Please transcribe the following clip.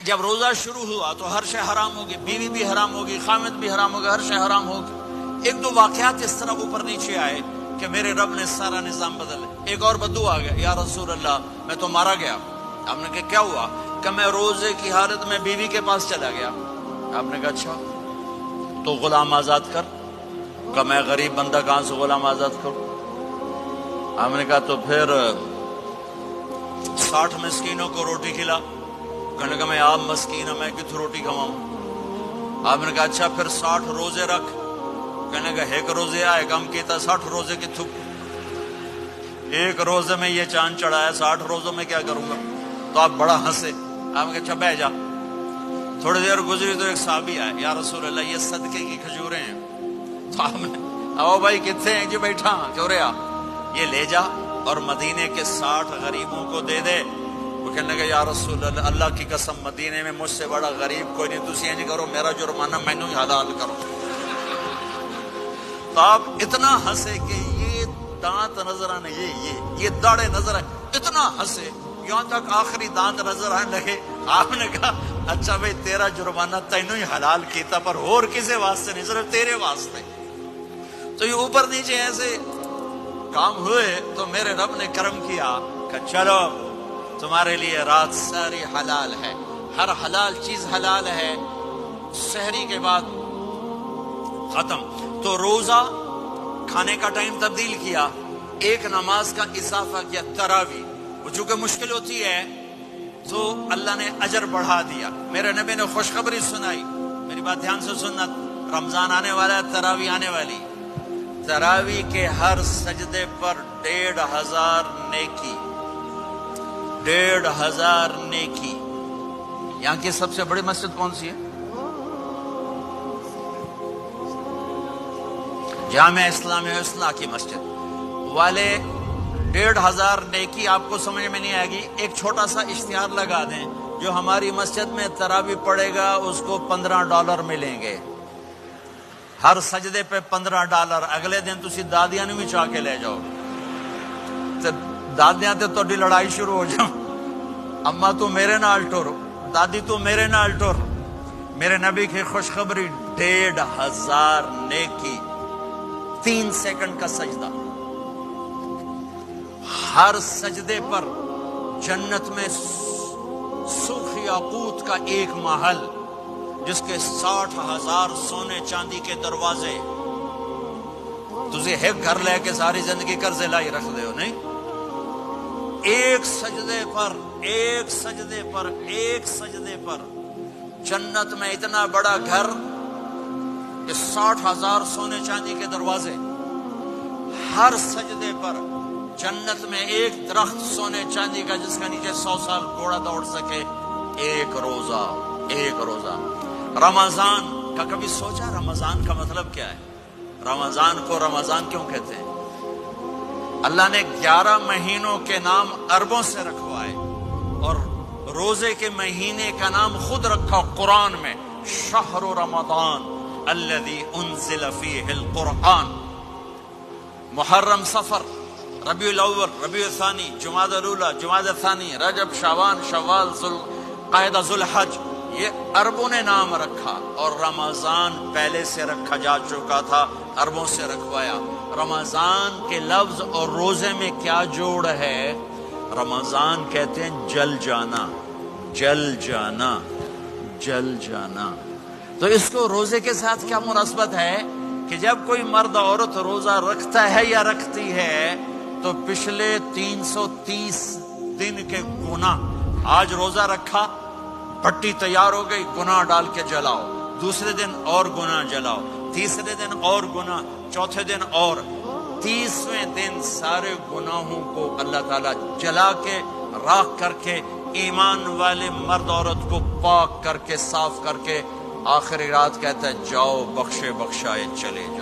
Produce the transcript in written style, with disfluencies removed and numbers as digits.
جب روزہ شروع ہوا تو ہر شے حرام ہوگی، بیوی بھی حرام ہوگی، خامد بھی حرام ہوگا، ہر شے حرام ہوگی۔ ایک دو واقعات اس طرح اوپر نیچے آئے کہ میرے رب نے سارا نظام بدل۔ ایک اور بدو آ گیا، یا رسول اللہ میں تو مارا گیا۔ آپ نے کہا کیا ہوا؟ کہ میں روزے کی حالت میں بیوی کے پاس چلا گیا۔ آپ نے کہا اچھا تو غلام آزاد کر۔ کہ میں غریب بندہ کہاں سے غلام آزاد کروں؟ آپ نے کہا تو پھر 60 مسکینوں کو روٹی کھلا۔ کہنے لگا میں آپ مسکین ہوں، میں کتوں روٹی کھواؤں؟ آپ نے کہا اچھا پھر 60 روزے رکھ۔ کہنے لگا ایک روزے آئے کم کیتا 60 روزے کتوں؟ ایک روزے میں یہ چاند چڑھایا، 60 روزوں میں کیا کروں گا؟ تو آپ بڑا ہنسے۔ آپ نے کہا اچھا بیٹھ جا۔ تھوڑی دیر گزری تو ایک صحابی آئے، یا رسول اللہ یہ صدقے کی کھجوریں ہیں۔ تو آپ نے او بھائی کتنے ہیں؟ جی بیٹھا کیوں رہا؟ یہ لے جا اور مدینے کے 60 غریبوں کو دے دے۔ وہ کہنے لگا یا رسول اللہ اللہ کی قسم مدینے میں مجھ سے بڑا غریب کوئی نہیں، تسی انج کرو میرا جرمانہ مینوں ہی حلال کرو۔ تو آپ اتنا ہنسے کہ یہ دانت نظر آنے، یہ داڑے نظر آئے، اتنا ہنسے یہاں تک آخری دانت نظر آنے لگے۔ آپ نے کہا اچھا بھائی تیرا جرمانہ تینوں ہی حلال کیتا پر اور کسے واسطے نہیں، صرف تیرے واسطے۔ تو یہ اوپر نیچے ایسے کام ہوئے تو میرے رب نے کرم کیا کہ چلو تمہارے لیے رات ساری حلال ہے، ہر حلال چیز حلال ہے۔ سحری کے بعد ختم۔ تو روزہ کھانے کا ٹائم تبدیل کیا، ایک نماز کا اضافہ کیا، تراویح۔ وہ چونکہ مشکل ہوتی ہے تو اللہ نے اجر بڑھا دیا۔ میرے نبی نے خوشخبری سنائی، میری بات دھیان سے سننا، رمضان آنے والا ہے، تراویح آنے والی۔ تراویح کے ہر سجدے پر 1500 نیکی، 1500 نیکی۔ یہاں کی سب سے بڑی مسجد کون سی ہے؟ جامعہ اسلامیہ اصلاح کی مسجد والے 1500 نیکی آپ کو سمجھ میں نہیں آئے گی۔ ایک چھوٹا سا اشتہار لگا دیں، جو ہماری مسجد میں تراویح پڑے گا اس کو $15 ملیں گے، ہر سجدے پہ $15۔ اگلے دن تسی دادیاں نو بھی چاہ کے لے جاؤ، دادیاں تے تہاڈی لڑائی شروع ہو جاؤ، اما تو میرے نال ٹر، دادی تو میرے نال ٹر۔ میرے نبی کی خوشخبری 1500 نیکی، 3 سیکنڈ کا سجدہ، ہر سجدے پر جنت میں سرخ یاقوت کا ایک محل جس کے 60,000 سونے چاندی کے دروازے۔ تجھے ایک گھر لے کے ساری زندگی قرضے لائی رکھ دے ہو نہیں؟ ایک سجدے پر جنت میں اتنا بڑا گھر کہ 60,000 سونے چاندی کے دروازے، ہر سجدے پر جنت میں ایک درخت سونے چاندی کا جس کا نیچے 100 سال گھوڑا دوڑ سکے۔ ایک روزہ رمضان کا کبھی سوچا رمضان کا مطلب کیا ہے؟ رمضان کو رمضان کیوں کہتے ہیں؟ اللہ نے 11 مہینوں کے نام عربوں سے رکھوائے اور روزے کے مہینے کا نام خود رکھا قرآن میں، شہر رمضان الذی انزل فیہ القرآن۔ محرم، صفر، ربیع الاول، ربیع الثانی، جمادی الاولی، جمادی الثانی، رجب، شعبان، شوال، ذوالقعدہ، ذوالحج، یہ عربوں نے نام رکھا۔ اور رمضان پہلے سے رکھا جا چکا تھا، عربوں سے رکھوایا۔ رمضان کے لفظ اور روزے میں کیا جوڑ ہے؟ رمضان کہتے ہیں جل جانا، جل جانا، جل جانا۔ تو اس کو روزے کے ساتھ کیا مناسبت ہے کہ جب کوئی مرد عورت روزہ رکھتا ہے یا رکھتی ہے تو پچھلے 330 دن کے گناہ، آج روزہ رکھا، پٹی تیار ہو گئی، گناہ ڈال کے جلاؤ، دوسرے دن اور گناہ جلاؤ، تیسرے دن اور گناہ، چوتھے دن اور، 30ویں دن سارے گناہوں کو اللہ تعالیٰ جلا کے راکھ کر کے ایمان والے مرد عورت کو پاک کر کے صاف کر کے آخری رات کہتا ہے جاؤ بخشے بخشائے چلے جاؤ۔